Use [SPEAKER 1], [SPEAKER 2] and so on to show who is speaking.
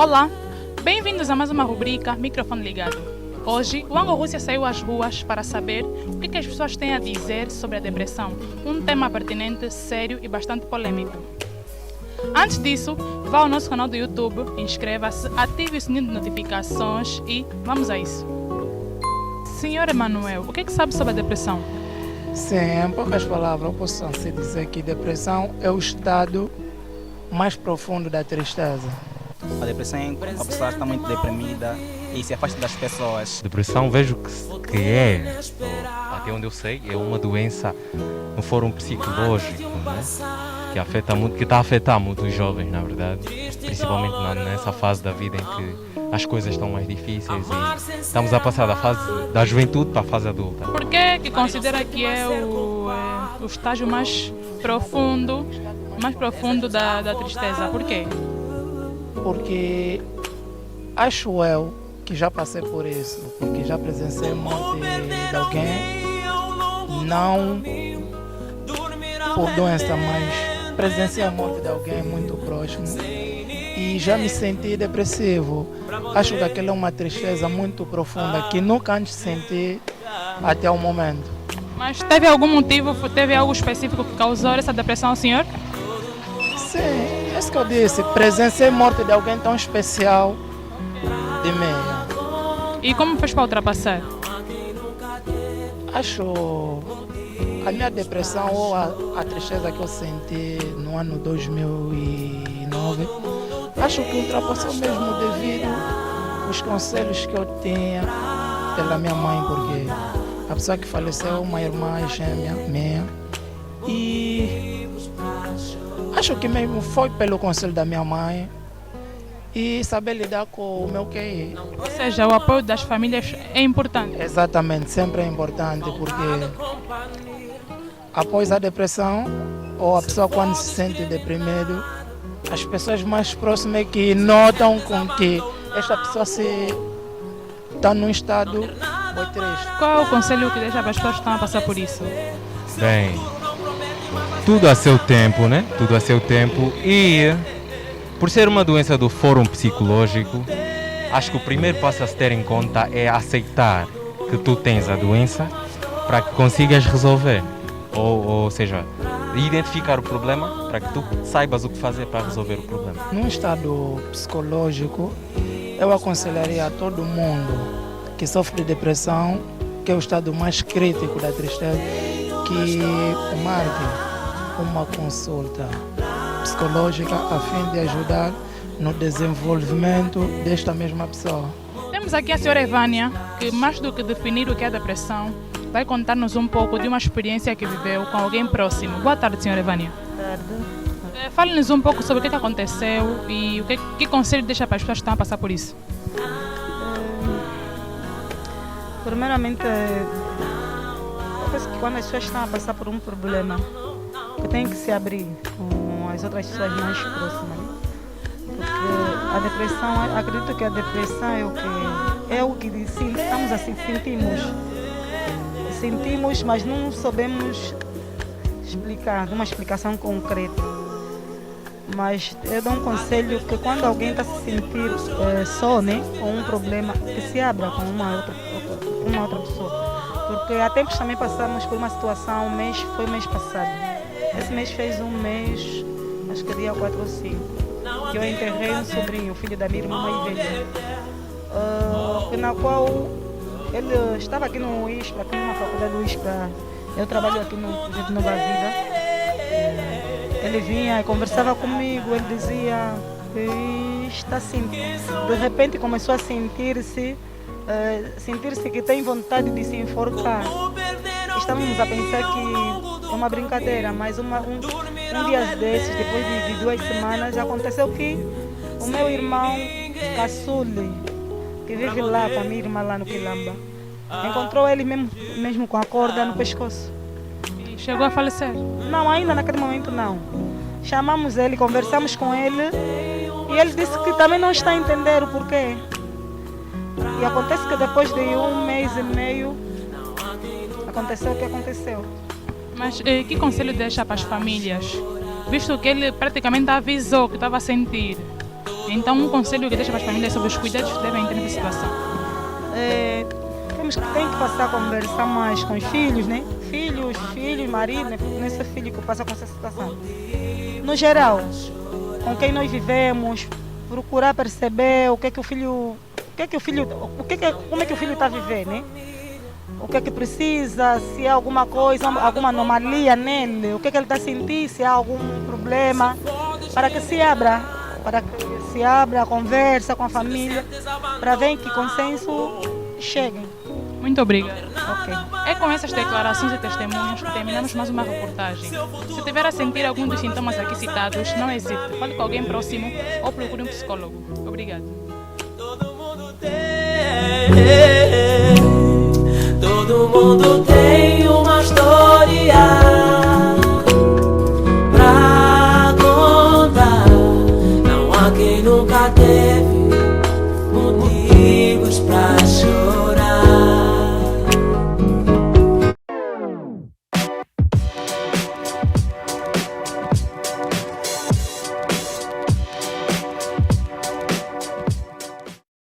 [SPEAKER 1] Olá, bem-vindos a mais uma rubrica Microfone Ligado. Hoje, o Ango Rússia saiu às ruas para saber o que as pessoas têm a dizer sobre a depressão, um tema pertinente, sério e bastante polêmico. Antes disso, vá ao nosso canal do YouTube, inscreva-se, ative o sininho de notificações e vamos a isso. Senhor Emanuel, o que é que sabe sobre a depressão?
[SPEAKER 2] Sim, em poucas palavras, eu posso assim dizer que depressão é o estado mais profundo da tristeza.
[SPEAKER 3] A depressão é a pessoa está muito deprimida e se afasta das pessoas.
[SPEAKER 4] Depressão vejo que é, até onde eu sei, é uma doença no fórum psicológico, né? Que afeta muito, que está a afetar muito os jovens, na verdade, principalmente nessa fase da vida em que as coisas estão mais difíceis e estamos a passar da fase da juventude para a fase adulta.
[SPEAKER 1] Por que considera que é o estágio mais profundo da tristeza? Por quê?
[SPEAKER 2] Porque acho eu que já passei por isso, porque já presenciei a morte de alguém, não por doença, mas presenciei a morte de alguém muito próximo e já me senti depressivo. Acho que aquela é uma tristeza muito profunda que nunca antes senti até o momento.
[SPEAKER 1] Mas teve algum motivo, teve algo específico que causou essa depressão ao senhor?
[SPEAKER 2] Sim, é isso que eu disse, presenciei a morte de alguém tão especial de mim.
[SPEAKER 1] E como fez para ultrapassar?
[SPEAKER 2] Acho a minha depressão ou a tristeza que eu senti no ano 2009, acho que ultrapassou mesmo devido aos conselhos que eu tinha pela minha mãe, porque a pessoa que faleceu é uma irmã gêmea minha. E acho que mesmo foi pelo conselho da minha mãe e saber lidar com o meu QI.
[SPEAKER 1] Ou seja, o apoio das famílias é importante.
[SPEAKER 2] Exatamente, sempre é importante, porque após a depressão, ou a pessoa quando se sente deprimido, as pessoas mais próximas é que notam com que esta pessoa está num estado muito triste.
[SPEAKER 1] Qual é o conselho que deixa para as pessoas que estão a passar por isso?
[SPEAKER 4] Bem, tudo a seu tempo, né? Tudo a seu tempo e por ser uma doença do fórum psicológico, acho que o primeiro passo a se ter em conta é aceitar que tu tens a doença para que consigas resolver. Ou seja, identificar o problema para que tu saibas o que fazer para resolver o problema.
[SPEAKER 2] Num estado psicológico, eu aconselharia a todo mundo que sofre de depressão, que é o estado mais crítico da tristeza, que marque uma consulta psicológica a fim de ajudar no desenvolvimento desta mesma pessoa.
[SPEAKER 1] Temos aqui a senhora Evânia, que mais do que definir o que é depressão, vai contar-nos um pouco de uma experiência que viveu com alguém próximo. Boa tarde, senhora Evânia.
[SPEAKER 5] Boa tarde.
[SPEAKER 1] Fale-nos um pouco sobre o que aconteceu e o que conselho deixa para as pessoas que estão a passar por isso.
[SPEAKER 5] Primeiramente, eu penso que quando as pessoas estão a passar por um problema, que tem que se abrir com as outras pessoas mais próximas. Né? Porque a depressão, acredito que a depressão é o que estamos assim, sentimos, mas não sabemos explicar, uma explicação concreta. Mas eu dou um conselho que quando alguém está se sentir só, né, com um problema, que se abra com uma outra pessoa. Porque há tempos também passamos por uma situação, foi o mês passado. Esse mês fez um mês, acho que dia 4 ou 5, que eu enterrei um sobrinho, filho da minha irmã mais velha. Na qual ele estava aqui no ISPRA, aqui numa faculdade do ISPRA. Eu trabalho aqui no projeto Nova Vida. Ele vinha e conversava comigo, ele dizia que está assim, de repente começou a sentir-se que tem vontade de se enforcar. Estávamos a pensar que é uma brincadeira, mas um dia desses, depois de 2 semanas, aconteceu que o meu irmão caçule, que vive lá com a minha irmã lá no Quilamba, encontrou ele mesmo com a corda no pescoço.
[SPEAKER 1] E chegou a falecer?
[SPEAKER 5] Não, ainda naquele momento não. Chamamos ele, conversamos com ele e ele disse que também não está a entender o porquê. E acontece que depois de 1 mês e meio, aconteceu o que aconteceu.
[SPEAKER 1] Mas que conselho deixa para as famílias? Visto que ele praticamente avisou que estava a sentir. Então, um conselho que deixa para as famílias sobre os cuidados que devem ter nessa situação.
[SPEAKER 5] Tem que passar a conversar mais com os filhos, né? Filhos, marido, né? Não é só filho que passa com essa situação. No geral, com quem nós vivemos, procurar perceber como é que o filho está a viver, né? O que é que precisa, se há alguma coisa, alguma anomalia nele, o que é que ele está a sentir, se há algum problema, para que se abra, conversa com a família, para ver que consenso chegue.
[SPEAKER 1] Muito obrigada.
[SPEAKER 5] Ok.
[SPEAKER 1] É com essas declarações e testemunhos que terminamos mais uma reportagem. Se tiver a sentir algum dos sintomas aqui citados, não hesite, fale com alguém próximo ou procure um psicólogo. Obrigado.
[SPEAKER 6] Todo mundo tem uma história pra contar. Não há quem nunca teve motivos pra chorar.